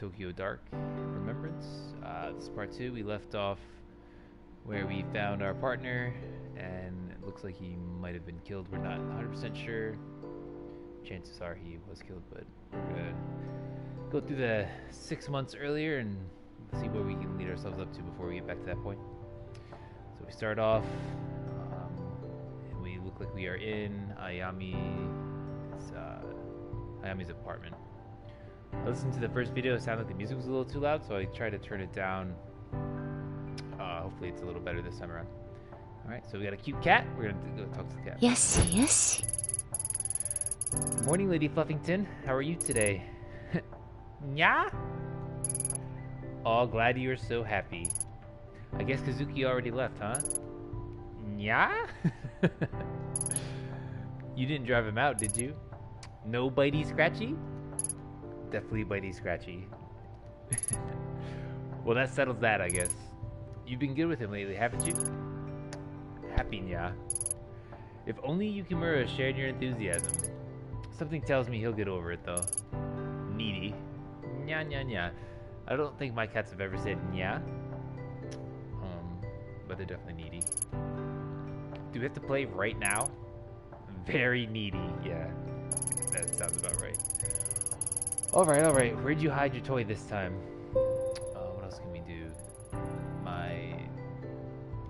Tokyo Dark Remembrance. This is part 2. We left off where we found our partner, and it looks like he might have been killed. We're not 100% sure. Chances are he was killed, but we're gonna go through the 6 months earlier and see where we can lead ourselves up to before we get back to that point. So we start off, and we look like we are in Ayami's apartment. I listened to the first video. It sounded like the music was a little too loud, so I tried to turn it down. Hopefully it's a little better this time around. Alright, so we got a cute cat. We're gonna go talk to the cat. Yes, yes. Morning, Lady Fluffington. How are you today? Nya? Oh, glad you are so happy. I guess Kazuki already left, huh? Nya? You didn't drive him out, did you? No bitey scratchy? Definitely bitey scratchy. Well, that settles that, I guess. You've been good with him lately, haven't you? Happy, Nya. If only Yukimura shared your enthusiasm. Something tells me he'll get over it, though. Needy. Nya, nya, nya. I don't think my cats have ever said nya. But they're definitely needy. Do we have to play right now? Very needy, yeah. That sounds about right. Alright. Where'd you hide your toy this time? What else can we do? My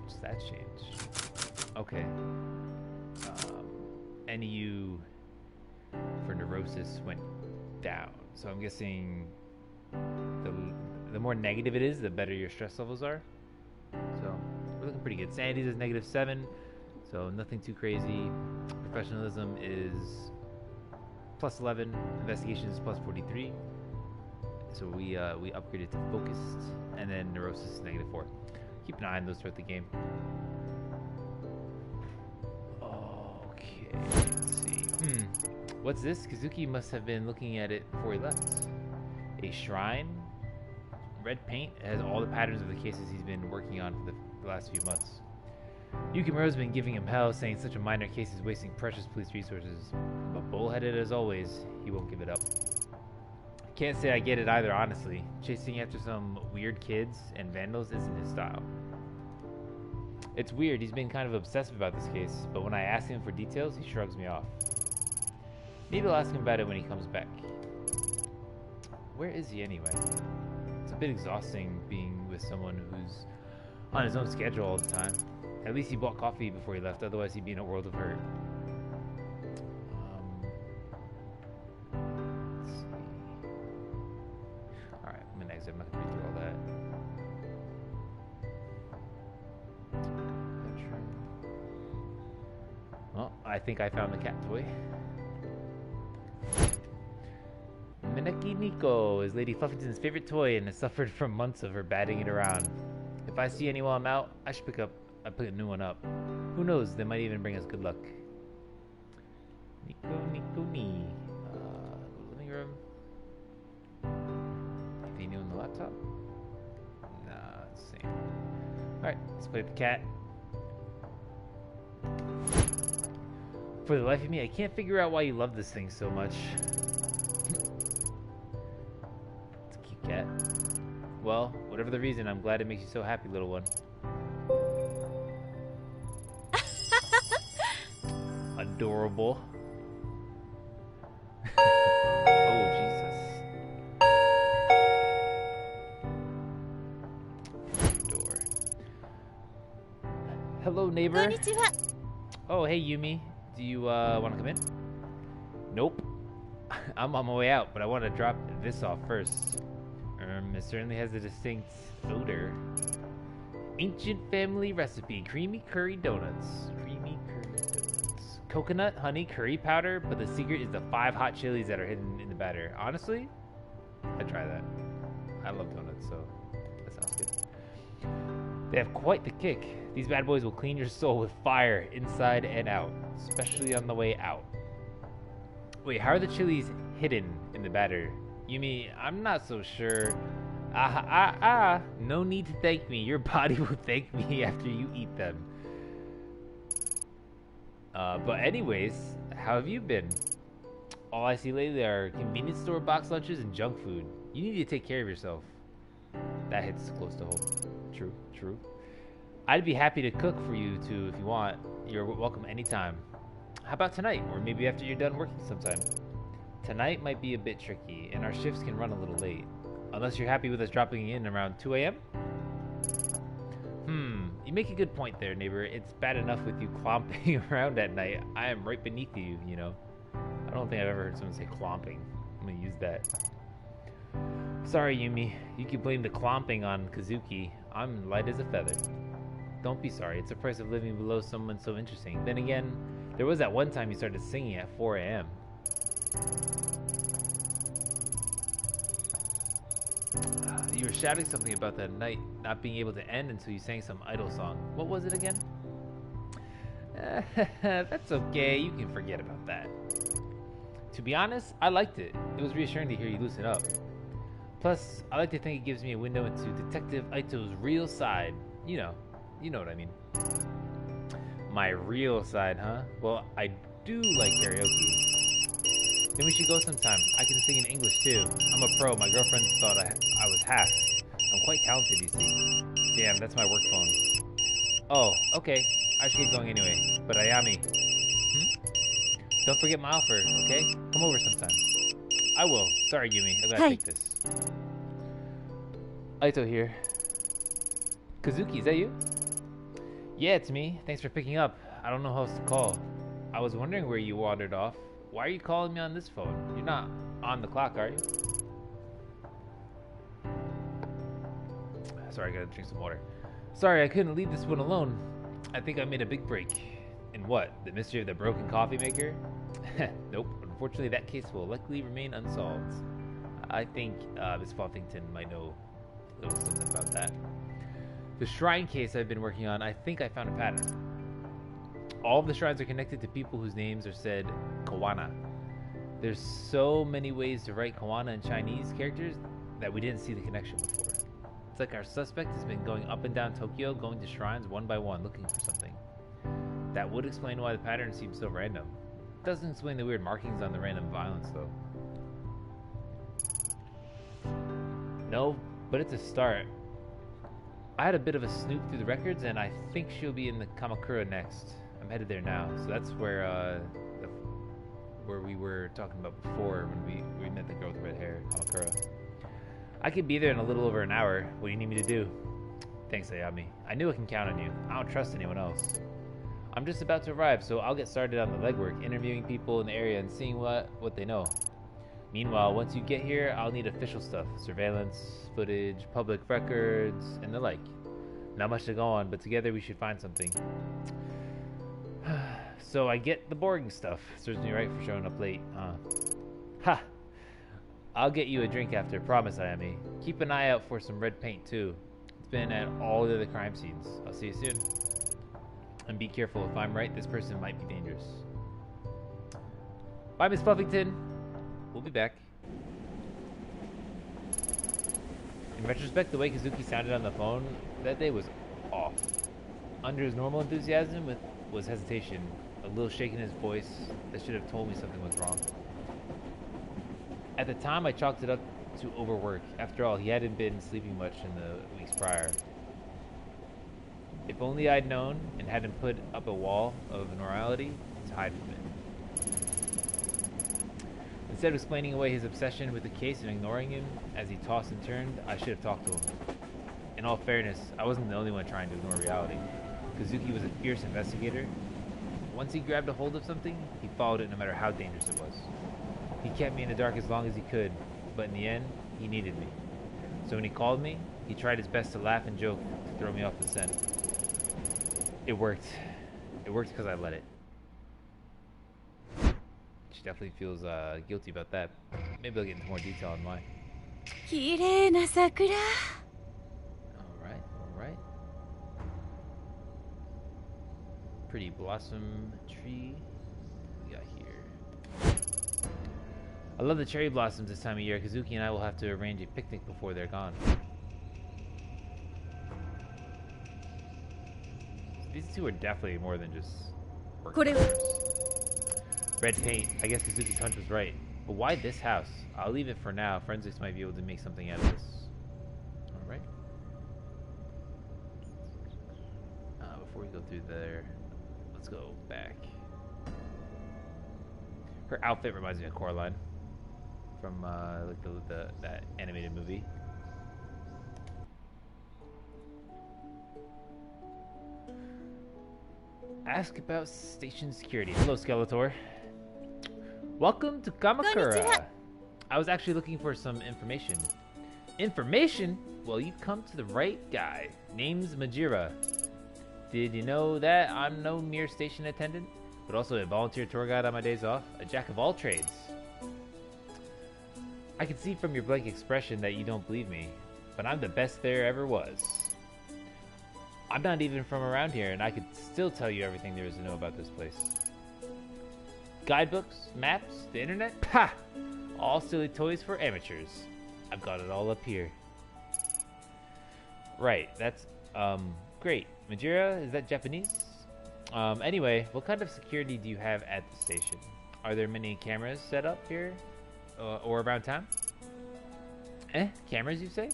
stat change. Okay. NEU for neurosis went down. So I'm guessing the more negative it is, the better your stress levels are. So we're looking pretty good. Sanity is -7, so nothing too crazy. Professionalism is +11. Investigation is +43. So we upgraded to focused, and then neurosis is -4. Keep an eye on those throughout the game. Okay, let's see. What's this? Kazuki must have been looking at it before he left. A shrine. Red paint. It has all the patterns of the cases he's been working on for the last few months. Yukimura's been giving him hell, saying such a minor case is wasting precious police resources. But bullheaded as always, he won't give it up. Can't say I get it either, honestly. Chasing after some weird kids and vandals isn't his style. It's weird, he's been kind of obsessive about this case, but when I ask him for details, he shrugs me off. Maybe I'll ask him about it when he comes back. Where is he anyway? It's a bit exhausting being with someone who's on his own schedule all the time. At least he bought coffee before he left, otherwise he'd be in a world of hurt. Let's see. Alright, I'm gonna exit. I'm not gonna read through all that. Well, I think I found the cat toy. Mineki Nico is Lady Fluffington's favorite toy and has suffered from months of her batting it around. If I see any while I'm out, I should pick a new one up. Who knows, they might even bring us good luck. Nico ni. Living room. Anything new in the laptop? Nah, it's the same. Alright, let's play with the cat. For the life of me, I can't figure out why you love this thing so much. It's a cute cat. Well, whatever the reason, I'm glad it makes you so happy, little one. Adorable. Oh, Jesus. Door. Hello, neighbor. Konnichiwa. Oh, hey, Yumi. Do you want to come in? Nope. I'm on my way out, but I want to drop this off first. It certainly has a distinct odor. Ancient family recipe, creamy curry donuts. Coconut, honey, curry powder, but the secret is the 5 hot chilies that are hidden in the batter. Honestly, I'd try that. I love donuts, so that sounds good. They have quite the kick. These bad boys will clean your soul with fire inside and out, especially on the way out. Wait, how are the chilies hidden in the batter? Yumi, I'm not so sure. No need to thank me. Your body will thank me after you eat them. But anyways, how have you been? All I see lately are convenience store box lunches and junk food. You need to take care of yourself. That hits close to home. True, true. I'd be happy to cook for you too if you want. You're welcome anytime. How about tonight, or maybe after you're done working sometime? Tonight might be a bit tricky, and our shifts can run a little late. Unless you're happy with us dropping in around 2 a.m.? You make a good point there, neighbor. It's bad enough with you clomping around at night. I am right beneath you, you know. I don't think I've ever heard someone say clomping. I'm gonna use that. Sorry, Yumi. You can blame the clomping on Kazuki. I'm light as a feather. Don't be sorry. It's the price of living below someone so interesting. Then again, there was that one time you started singing at 4 a.m. You were shouting something about that night not being able to end until you sang some idol song. What was it again? That's okay. You can forget about that. To be honest, I liked it. It was reassuring to hear you loosen up. Plus, I like to think it gives me a window into Detective Aito's real side. You know what I mean. My real side, huh? Well, I do like karaoke. Then we should go sometime. I can sing in English too. I'm a pro. My girlfriend thought I was half. I'm quite talented, you see. Damn, that's my work phone. Oh, okay. I should get going anyway. But Ayami. Don't forget my offer, okay? Come over sometime. I will. Sorry, Yumi. I gotta take this. Aito here. Kazuki, is that you? Yeah, it's me. Thanks for picking up. I don't know how else to call. I was wondering where you wandered off. Why are you calling me on this phone? You're not on the clock, are you? Sorry, I gotta drink some water. Sorry, I couldn't leave this one alone. I think I made a big break. In what? The mystery of the broken coffee maker? Nope. Unfortunately, that case will likely remain unsolved. I think Miss Fothington might know a little something about that. The shrine case I've been working on, I think I found a pattern. All of the shrines are connected to people whose names are said Kawana. There's so many ways to write Kawana in Chinese characters that we didn't see the connection before. It's like our suspect has been going up and down Tokyo, going to shrines one by one, looking for something. That would explain why the pattern seems so random. It doesn't explain the weird markings on the random violence, though. No, but it's a start. I had a bit of a snoop through the records, and I think she'll be in the Kamakura next. I'm headed there now, so that's where we were talking about before when we met the girl with red hair, Kamakura. I could be there in a little over an hour. What do you need me to do? Thanks, Ayami. I knew I can count on you. I don't trust anyone else. I'm just about to arrive, so I'll get started on the legwork, interviewing people in the area and seeing what they know. Meanwhile, once you get here, I'll need official stuff. Surveillance, footage, public records, and the like. Not much to go on, but together we should find something. So I get the boring stuff. Serves me right for showing up late, huh? Ha! I'll get you a drink after, promise, Ayami. Keep an eye out for some red paint, too. It's been at all the other crime scenes. I'll see you soon. And be careful, if I'm right, this person might be dangerous. Bye, Miss Puffington. We'll be back. In retrospect, the way Kazuki sounded on the phone that day was off. Under his normal enthusiasm was hesitation, a little shake in his voice that should have told me something was wrong. At the time, I chalked it up to overwork. After all, he hadn't been sleeping much in the weeks prior. If only I'd known and hadn't put up a wall of immorality to hide from it. Instead of explaining away his obsession with the case and ignoring him as he tossed and turned, I should have talked to him. In all fairness, I wasn't the only one trying to ignore reality. Kazuki was a fierce investigator. Once he grabbed a hold of something, he followed it no matter how dangerous it was. He kept me in the dark as long as he could, but in the end, he needed me. So when he called me, he tried his best to laugh and joke to throw me off the scent. It worked. It worked because I let it. She definitely feels guilty about that. Maybe I'll get into more detail on why. 綺麗な桜。Alright. Pretty blossom tree. What we got here? I love the cherry blossoms this time of year. Kazuki and I will have to arrange a picnic before they're gone. These two are definitely more than just work partners. Red paint. I guess Kazuki's hunch was right. But why this house? I'll leave it for now. Forensics might be able to make something out of this. Alright. Before we go through there, let's go back. Her outfit reminds me of Coraline from like that animated movie. Ask about station security. Hello, Skeletor. Welcome to Kamakura. I was actually looking for some information. Information? Well, you've come to the right guy. Name's Majira. Did you know that I'm no mere station attendant, but also a volunteer tour guide on my days off? A jack of all trades. I can see from your blank expression that you don't believe me, but I'm the best there ever was. I'm not even from around here, and I could still tell you everything there is to know about this place. Guidebooks, maps, the internet? Pah! All silly toys for amateurs. I've got it all up here. Right, that's, great. Majira, is that Japanese? Anyway, what kind of security do you have at the station? Are there many cameras set up here? Or around town? Cameras, you say?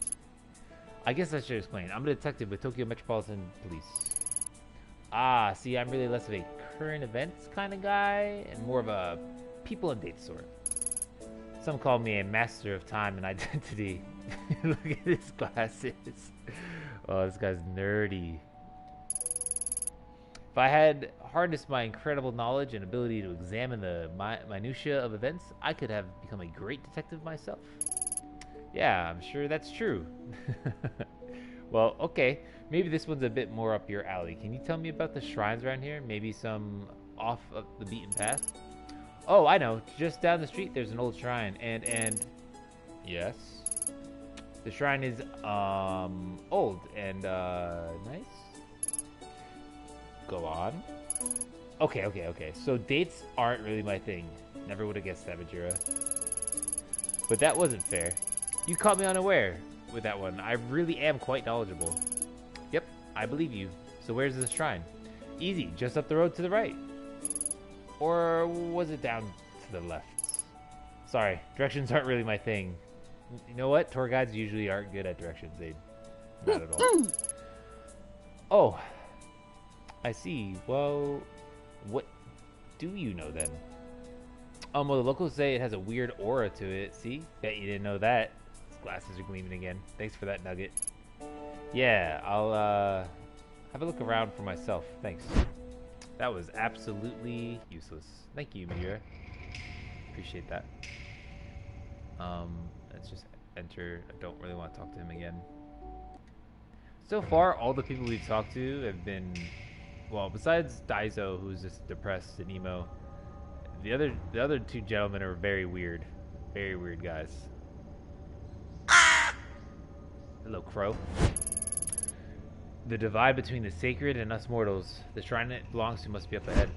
I guess I should explain. I'm a detective with Tokyo Metropolitan Police. Ah, see, I'm really less of a current events kind of guy, and more of a people and date sort. Some call me a master of time and identity. Look at his glasses. Oh, this guy's nerdy. If I had harnessed my incredible knowledge and ability to examine the minutiae of events, I could have become a great detective myself. Yeah, I'm sure that's true. Well, okay. Maybe this one's a bit more up your alley. Can you tell me about the shrines around here? Maybe some off of the beaten path? Oh, I know. Just down the street, there's an old shrine. And... Yes? The shrine is, old and, nice? Go on. Okay. So dates aren't really my thing. Never would have guessed that, Majira. But that wasn't fair. You caught me unaware with that one. I really am quite knowledgeable. Yep, I believe you. So where's the shrine? Easy, just up the road to the right. Or was it down to the left? Sorry, directions aren't really my thing. You know what? Tour guides usually aren't good at directions. Not at all. Oh, I see. Well, what do you know then? Well, the locals say it has a weird aura to it. See? Bet you didn't know that. His glasses are gleaming again. Thanks for that nugget. Yeah, I'll have a look around for myself. Thanks. That was absolutely useless. Thank you, Majira. Appreciate that. Let's just enter. I don't really want to talk to him again. So far, all the people we've talked to have been, well, besides Daizo, who's just depressed and emo. The other two gentlemen are very weird guys. Hello, Crow. The divide between the sacred and us mortals. The shrine it belongs to must be up ahead.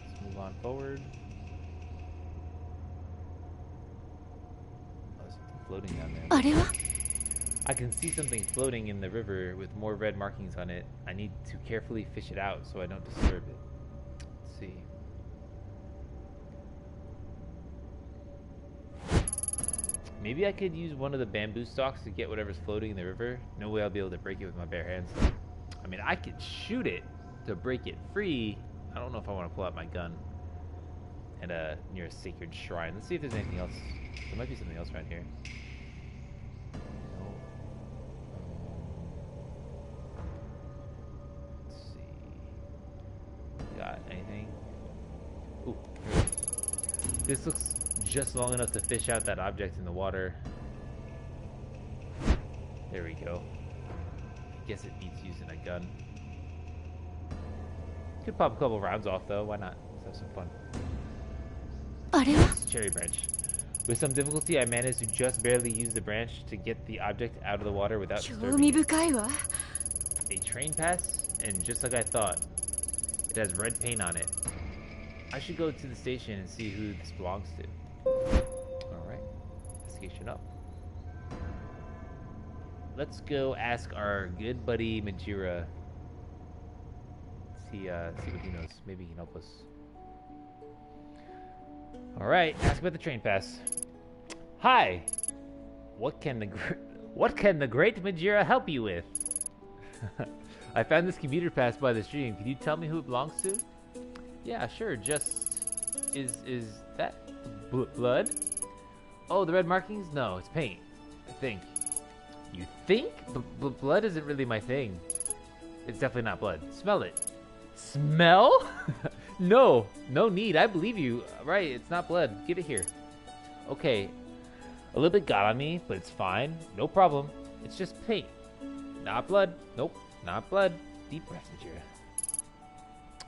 Let's move on forward. Oh, there's something floating down there. I can see something floating in the river with more red markings on it. I need to carefully fish it out so I don't disturb it. Let's see. Maybe I could use one of the bamboo stalks to get whatever's floating in the river. No way I'll be able to break it with my bare hands. I mean, I could shoot it to break it free. I don't know if I want to pull out my gun and near a sacred shrine. Let's see if there's anything else. There might be something else around here. No. Let's see. Got anything? Ooh. This looks just long enough to fish out that object in the water. There we go. Guess it beats using a gun. Could pop a couple rounds off though. Why not? Let's have some fun. Cherry branch. With some difficulty, I managed to just barely use the branch to get the object out of the water without disturbing it. A train pass, and just like I thought, it has red paint on it. I should go to the station and see who this belongs to. Alright, investigation up. Let's go ask our good buddy Majira. See what he knows. Maybe he can help us. All right, ask about the train pass. Hi. What can the great Majira help you with? I found this commuter pass by the stream. Can you tell me who it belongs to? Yeah, sure. Just is that blood? Oh, the red markings? No, it's paint. I think. You think? Blood isn't really my thing. It's definitely not blood. Smell it. Smell? No need. I believe you. Right, it's not blood. Give it here. Okay. A little bit got on me, but it's fine. No problem. It's just paint. Not blood. Nope. Not blood. Deep breaths, Majira.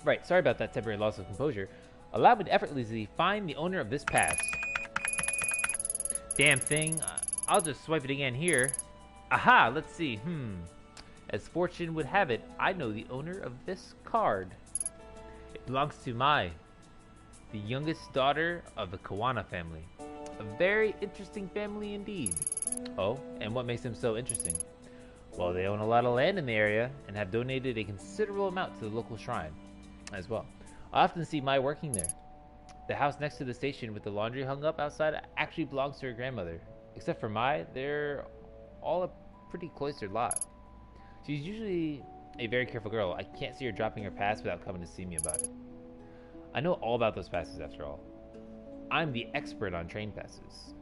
Right, sorry about that temporary loss of composure. Allow me to effortlessly find the owner of this pass. Damn thing. I'll just swipe it again here. Aha, let's see. As fortune would have it, I know the owner of this card. It belongs to the youngest daughter of the Kawana family. A very interesting family indeed. Oh, and what makes them so interesting? Well, they own a lot of land in the area and have donated a considerable amount to the local shrine as well. I often see Mai working there. The house next to the station with the laundry hung up outside actually belongs to her grandmother. Except for Mai, they're all a pretty cloistered lot. She's usually a very careful girl. I can't see her dropping her pass without coming to see me about it. I know all about those passes after all. I'm the expert on train passes.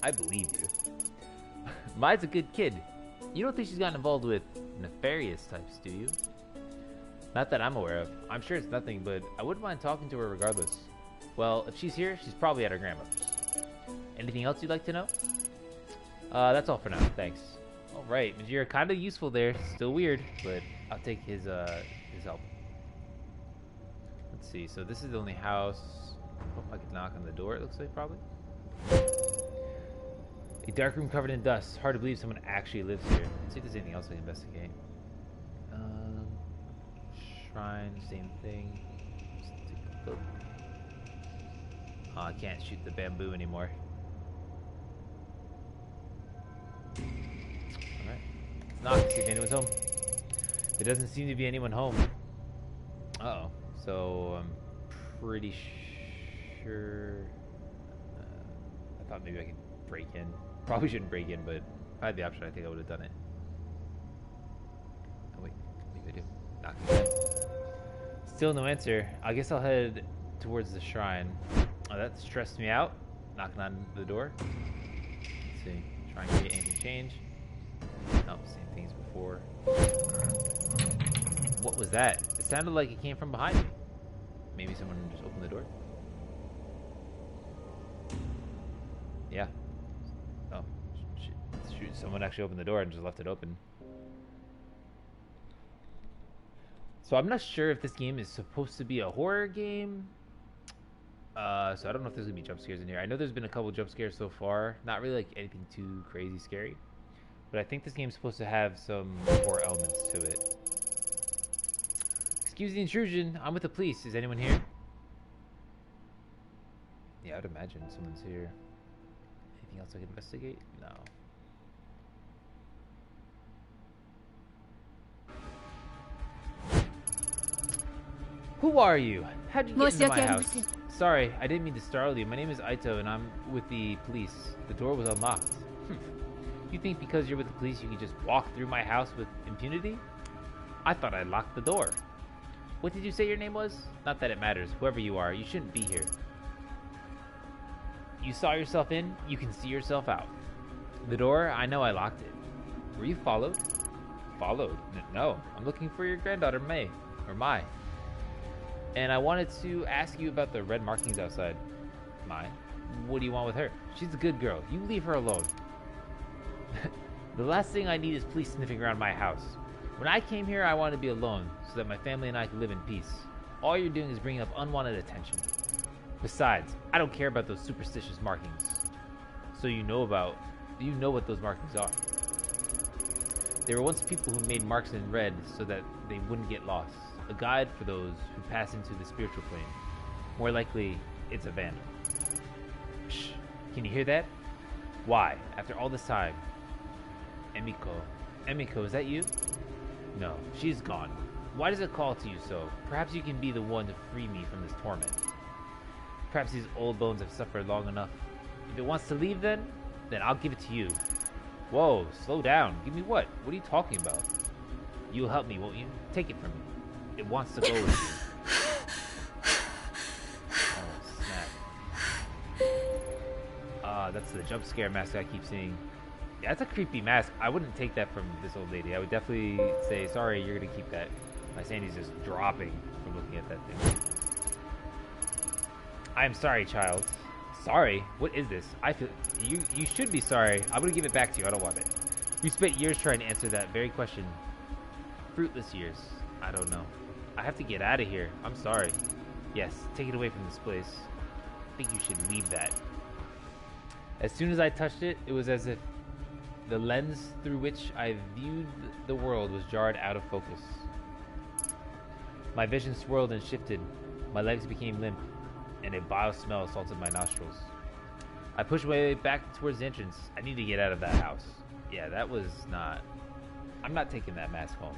I believe you. Mai's a good kid. You don't think she's gotten involved with nefarious types, do you? Not that I'm aware of. I'm sure it's nothing, but I wouldn't mind talking to her regardless. Well, if she's here, she's probably at her grandmother's. Anything else you'd like to know? That's all for now. Thanks. All right, Majira, kind of useful there. Still weird, but I'll take his help. Let's see. So this is the only house. Oh, I could knock on the door. It looks like probably. A dark room covered in dust. Hard to believe someone actually lives here. Let's see if there's anything else I can investigate. Shrine, same thing. Just take a look. Oh, I can't shoot the bamboo anymore. Alright. Let's knock, see if anyone's home. There doesn't seem to be anyone home. Uh-oh. So, I'm pretty sure... I thought maybe I could break in. Probably shouldn't break in, but if I had the option, I think I would have done it. Oh, wait. Maybe I do. Knock again. Still no answer. I guess I'll head towards the shrine. Oh, that stressed me out. Knocking on the door. Let's see. Trying to get anything change. Nope, same thing as before. What was that? It sounded like it came from behind me. Maybe someone just opened the door. Yeah. Oh, shoot. Someone actually opened the door and just left it open. So I'm not sure if this game is supposed to be a horror game. So I don't know if there's gonna be jump scares in here. I know there's been a couple jump scares so far. Not really like anything too crazy scary. But I think this game's supposed to have some horror elements to it. Excuse the intrusion. I'm with the police. Is anyone here? Yeah, I'd imagine someone's here. Anything else I can investigate? No. Who are you? How'd you get into my house? Sorry, I didn't mean to startle you. My name is Aito, and I'm with the police. The door was unlocked. You think because you're with the police you can just walk through my house with impunity? I thought I locked the door. What did you say your name was? Not that it matters. Whoever you are, you shouldn't be here. You saw yourself in, you can see yourself out. The door, I know I locked it. Were you followed? Followed? No, I'm looking for your granddaughter, Mai. And I wanted to ask you about the red markings outside. Mai? What do you want with her? She's a good girl. You leave her alone. The last thing I need is police sniffing around my house. When I came here, I wanted to be alone so that my family and I could live in peace. All you're doing is bringing up unwanted attention. Besides, I don't care about those superstitious markings. So you know what those markings are. There were once people who made marks in red so that they wouldn't get lost. A guide for those who pass into the spiritual plane. More likely, it's a vandal. Shh, can you hear that? Why, after all this time? Emiko, is that you? No, she's gone. Why does it call to you so? Perhaps you can be the one to free me from this torment. Perhaps these old bones have suffered long enough. If it wants to leave, then I'll give it to you. Whoa, slow down. Give me what? What are you talking about? You'll help me, won't you? Take it from me. It wants to go with you. Oh, snap. That's the jump scare mask I keep seeing. Yeah, that's a creepy mask. I wouldn't take that from this old lady. I would definitely say, sorry, you're gonna keep that. My sandy's just dropping from looking at that thing. I'm sorry, child. Sorry? What is this? I feel... You should be sorry. I'm gonna give it back to you. I don't want it. You spent years trying to answer that very question. Fruitless years. I don't know. I have to get out of here. I'm sorry. Yes, take it away from this place. I think you should leave that. As soon as I touched it, it was as if the lens through which I viewed the world was jarred out of focus. My vision swirled and shifted. My legs became limp, and a vile smell assaulted my nostrils. I pushed my way back towards the entrance. I need to get out of that house. Yeah, that was not... I'm not taking that mask home.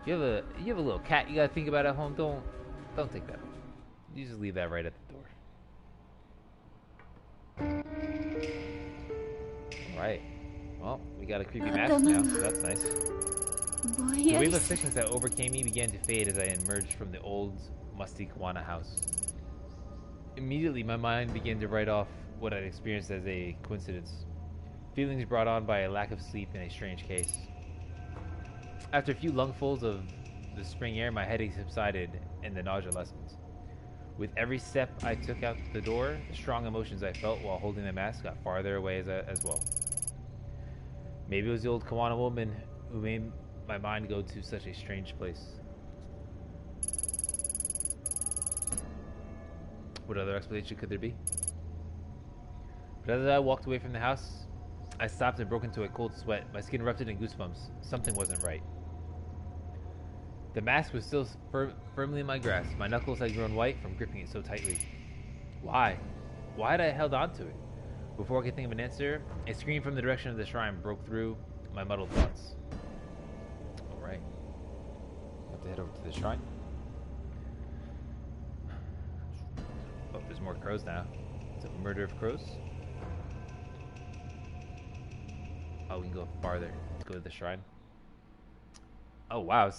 You have a little cat you gotta think about at home. Don't take that home. You just leave that right at the door. Alright. Well, we got a creepy mask now, so that's nice. The wave of sickness that overcame me began to fade as I emerged from the old, musty Kawana house. Immediately, my mind began to write off what I'd experienced as a coincidence. Feelings brought on by a lack of sleep in a strange case. After a few lungfuls of the spring air, my headache subsided and the nausea lessened. With every step I took out the door, the strong emotions I felt while holding the mask got farther away as well. Maybe it was the old Kawana woman who made my mind go to such a strange place. What other explanation could there be? But as I walked away from the house, I stopped and broke into a cold sweat. My skin erupted in goosebumps. Something wasn't right. The mask was still firmly in my grasp. My knuckles had grown white from gripping it so tightly. Why? Why had I held on to it? Before I could think of an answer, a scream from the direction of the shrine broke through my muddled thoughts. Alright. Have to head over to the shrine. Oh, there's more crows now. It's a murder of crows. Oh, we can go farther. Let's go to the shrine. Oh, wow.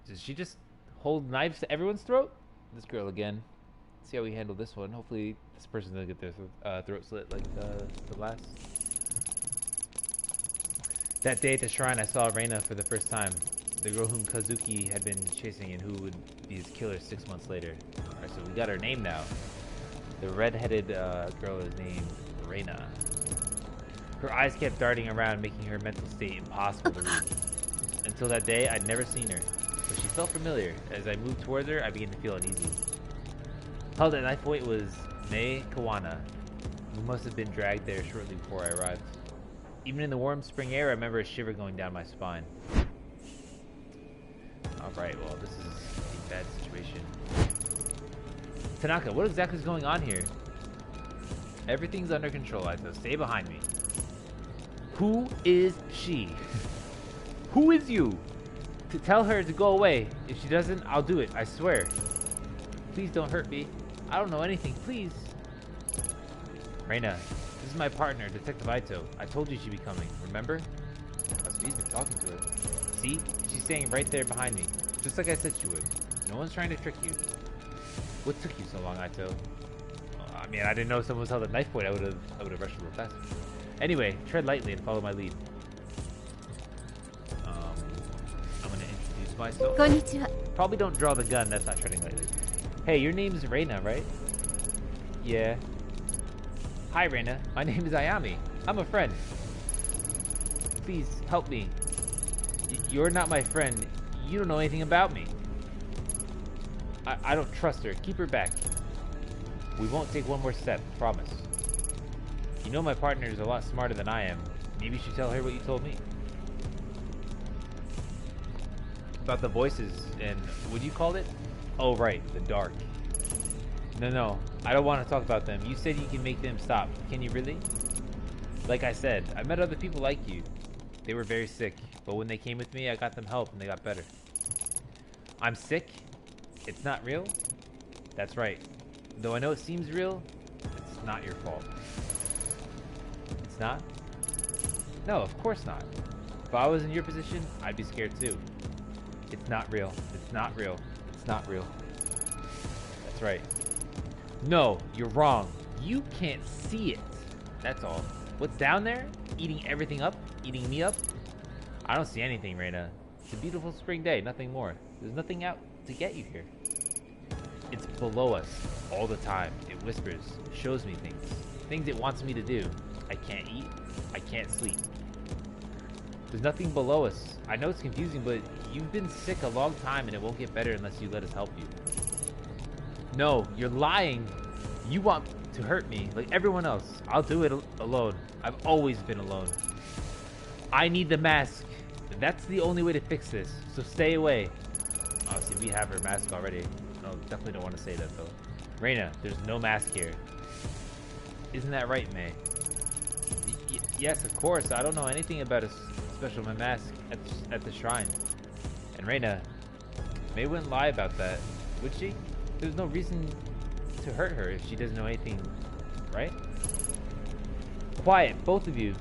Did she just hold knives to everyone's throat? This girl again. Let's see how we handle this one. Hopefully this person doesn't get their throat slit like the last. That day at the shrine, I saw Reina for the first time. The girl whom Kazuki had been chasing and who would be his killer 6 months later. Alright, so we got her name now. The red-headed girl is named Reina. Her eyes kept darting around, making her mental state impossible to read. Until that day, I'd never seen her, but she felt familiar. As I moved towards her, I began to feel uneasy. Held at knife point was Mei Kawana, who must have been dragged there shortly before I arrived. Even in the warm spring air, I remember a shiver going down my spine. Alright, well, this is a bad situation. Tanaka, what exactly is going on here? Everything's under control, Aito. Stay behind me. Who is she? Who is you? To tell her to go away. If she doesn't, I'll do it. I swear. Please don't hurt me. I don't know anything. Please. Reina, this is my partner, Detective Aito. I told you she'd be coming. Remember? Oh, so he's been talking to her. See? She's staying right there behind me. Just like I said she would. No one's trying to trick you. What took you so long, Aito? I mean, I didn't know someone was held at knife point. I would have rushed a little faster. Anyway, tread lightly and follow my lead. I'm gonna introduce myself. Konnichiwa. Probably don't draw the gun. That's not treading lightly. Hey, your name's Reina, right? Yeah. Hi, Reina. My name is Ayami. I'm a friend. Please help me. You're not my friend. You don't know anything about me. I don't trust her. Keep her back. We won't take one more step. Promise. You know my partner is a lot smarter than I am. Maybe you should tell her what you told me. About the voices and what do you call it? Oh, right. The dark. No. I don't want to talk about them. You said you can make them stop. Can you really? Like I said, I met other people like you. They were very sick, but when they came with me, I got them help and they got better. I'm sick? It's not real? That's right. Though I know it seems real, it's not your fault. It's not? No, of course not. If I was in your position, I'd be scared too. It's not real. It's not real. It's not real. That's right. No, you're wrong. You can't see it. That's all. What's down there? Eating everything up? Eating me up? I don't see anything, Reina. It's a beautiful spring day, nothing more. There's nothing out to get you here. It's below us all the time. It whispers, shows me things. Things it wants me to do. I can't eat. I can't sleep. There's nothing below us. I know it's confusing, but you've been sick a long time and it won't get better unless you let us help you. No, you're lying. You want to hurt me like everyone else. I'll do it alone. I've always been alone. I need the mask. That's the only way to fix this. So stay away. Obviously, we have her mask already. No, definitely don't want to say that though. Reina, there's no mask here. Isn't that right, May? Yes, of course. I don't know anything about a special mask at the shrine. And Reina, May wouldn't lie about that, would she? There's no reason to hurt her if she doesn't know anything, right? Quiet, both of you.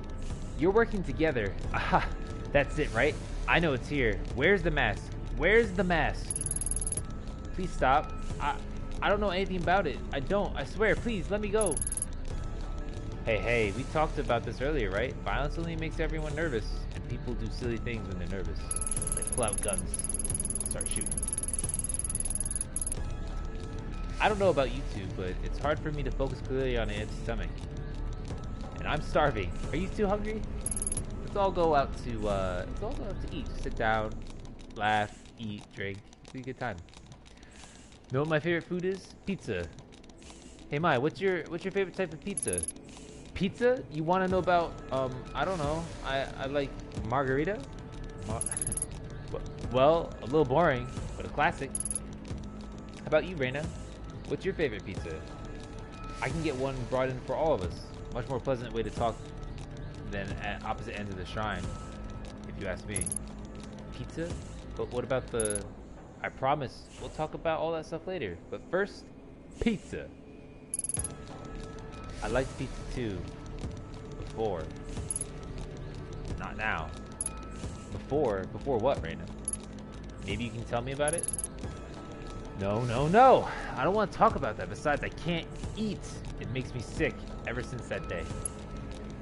You're working together. Aha, that's it, right? I know it's here. Where's the mask? Where's the mask? Please stop. I don't know anything about it. I don't. I swear. Please, let me go. Hey, we talked about this earlier, right? Violence only makes everyone nervous, and people do silly things when they're nervous. Like pull out guns, start shooting. I don't know about you two, but it's hard for me to focus clearly on an empty stomach. And I'm starving. Are you two hungry? Let's all go out to eat. Sit down, laugh, eat, drink. Be a good time. Know what my favorite food is? Pizza. Hey Mai, what's your favorite type of pizza? Pizza? You want to know about I don't know. I like margarita. Well, a little boring, but a classic. How about you, Reina? What's your favorite pizza? I can get one brought in for all of us. Much more pleasant way to talk than at opposite ends of the shrine, if you ask me. Pizza? But what about the... I promise we'll talk about all that stuff later. But first, pizza. I liked pizza too. Before. Not now. Before what, Reina? Maybe you can tell me about it? No. I don't want to talk about that. Besides, I can't eat. It makes me sick ever since that day.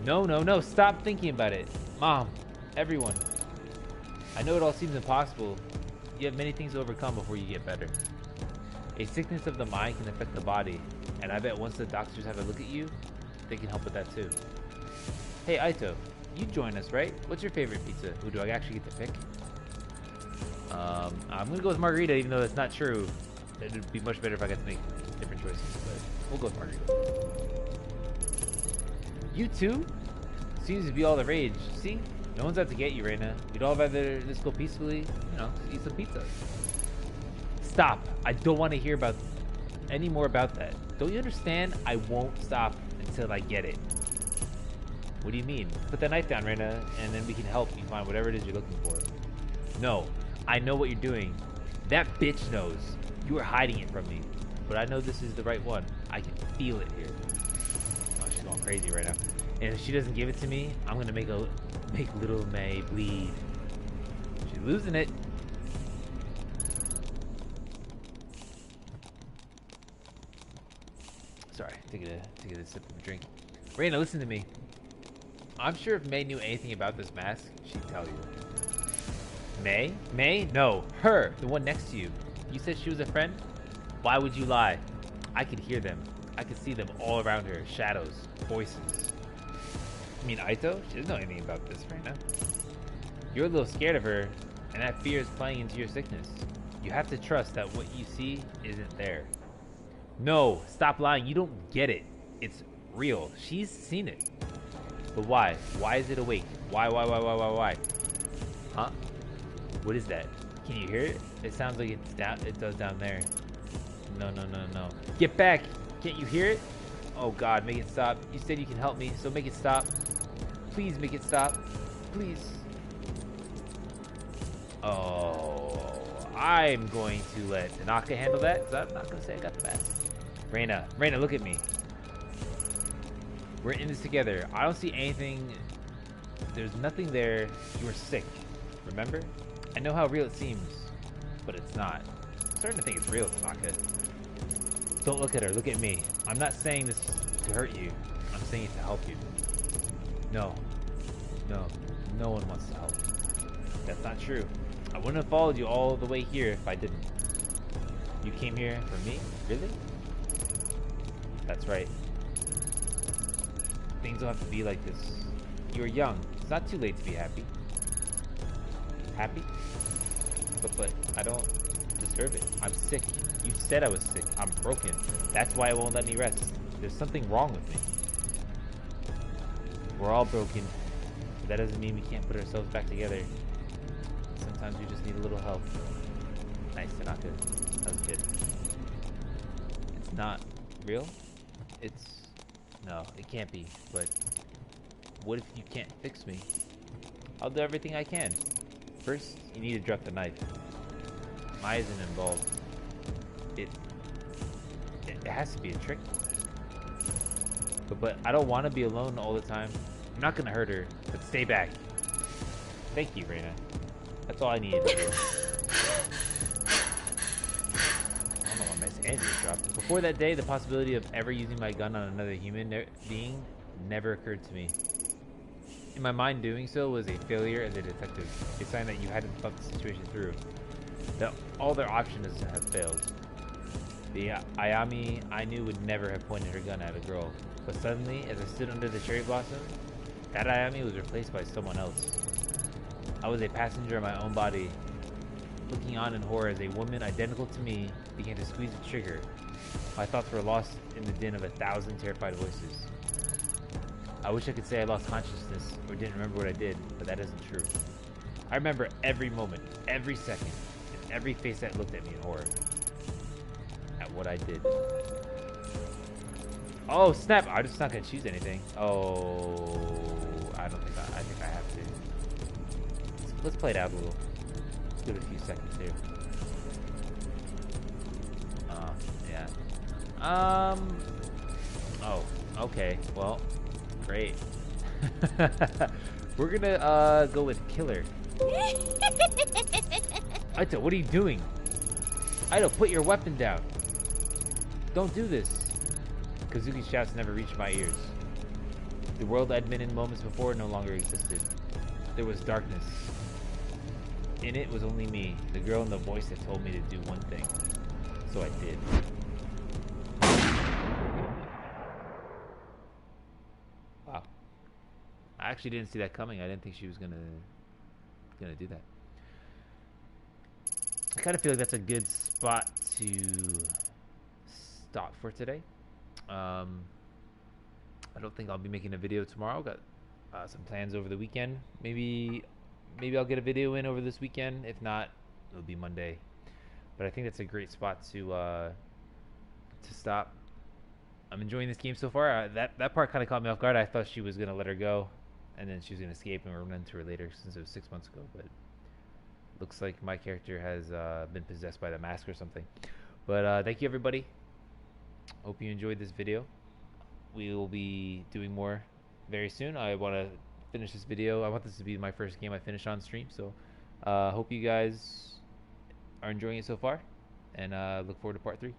No. Stop thinking about it. Mom, everyone. I know it all seems impossible. You have many things to overcome before you get better. A sickness of the mind can affect the body, and I bet once the doctors have a look at you, they can help with that too. Hey, Aito, you join us, right? What's your favorite pizza? Who do I actually get to pick? I'm gonna go with margarita, even though that's not true. It would be much better if I got to make different choices, but we'll go with margarita. You too? Seems to be all the rage. See? No one's out to get you, Reina. We'd all rather just go peacefully, eat some pizza. Stop. I don't want to hear about any more about that. Don't you understand? I won't stop until I get it. What do you mean? Put that knife down, Reina, and then we can help you find whatever it is you're looking for. No. I know what you're doing. That bitch knows. You are hiding it from me. But I know this is the right one. I can feel it here. Oh, she's going crazy right now. And if she doesn't give it to me, I'm gonna make little May bleed. She's losing it. Sorry, take a sip of a drink. Reina, listen to me. I'm sure if May knew anything about this mask, she'd tell you. May? May? No, her, the one next to you. You said she was a friend? Why would you lie? I could hear them. I could see them all around her. Shadows, voices. You mean Aito? She doesn't know anything about this right now. You're a little scared of her, and that fear is playing into your sickness. You have to trust that what you see isn't there. No, stop lying. You don't get it. It's real. She's seen it. But why? Why is it awake? Why? Huh? What is that? Can you hear it? It sounds like it's down. It does down there. No. Get back! Can't you hear it? Oh God, make it stop. You said you can help me, so make it stop. Please make it stop. Please. Oh, I'm going to let Tanaka handle that, because I'm not going to say I got the mask. Reina, look at me. We're in this together. I don't see anything. There's nothing there. You were sick. Remember? I know how real it seems, but it's not. I'm starting to think it's real, Tanaka. Don't look at her. Look at me. I'm not saying this to hurt you. I'm saying it to help you. No. No one wants to help. That's not true. I wouldn't have followed you all the way here if I didn't. You came here for me? Really? That's right. Things don't have to be like this. You're young. It's not too late to be happy. Happy? But I don't deserve it. I'm sick. You said I was sick. I'm broken. That's why it won't let me rest. There's something wrong with me. We're all broken, but that doesn't mean we can't put ourselves back together. Sometimes you just need a little help. Nice, Tanaka. That was good. It's not real? No, it can't be, but what if you can't fix me? I'll do everything I can. First, you need to drop the knife. Maya isn't involved. It has to be a trick. But I don't want to be alone all the time. I'm not gonna hurt her, but stay back. Thank you, Reina. That's all I needed to do. I don't know why my sanity dropped. Before that day, the possibility of ever using my gun on another human being never occurred to me. In my mind, doing so was a failure as a detective, a sign that you hadn't thought the situation through. That all their options have failed. The Ayami I knew would never have pointed her gun at a girl, but suddenly, as I stood under the cherry blossom, that Ayami was replaced by someone else. I was a passenger in my own body, looking on in horror as a woman identical to me began to squeeze the trigger. My thoughts were lost in the din of 1,000 terrified voices. I wish I could say I lost consciousness or didn't remember what I did, but that isn't true. I remember every moment, every second, and every face that looked at me in horror. At what I did. Oh, snap! I'm just not gonna choose anything. Oh, I think I have to. Let's play it out a little. Let's give it a few seconds here. Yeah. Oh, okay. Well, great. We're gonna go with killer. Aito, what are you doing? Aito, put your weapon down. Don't do this. Kazuki's shouts never reached my ears. The world I'd been in moments before no longer existed. There was darkness. In it was only me, the girl and the voice that told me to do one thing. So I did. Wow. I actually didn't see that coming. I didn't think she was gonna do that. I kind of feel like that's a good spot to stop for today. I don't think I'll be making a video tomorrow. Got some plans over the weekend. Maybe I'll get a video in over this weekend. If not, it'll be Monday. But I think that's a great spot to stop. I'm enjoying this game so far. That part kind of caught me off guard. I thought she was gonna let her go, and then she was gonna escape, and we're run into her later since it was 6 months ago. But looks like my character has been possessed by the mask or something. But thank you, everybody. Hope you enjoyed this video. We will be doing more very soon. I want to finish this video. I want this to be my first game I finish on stream. So hope you guys are enjoying it so far, and look forward to part 3.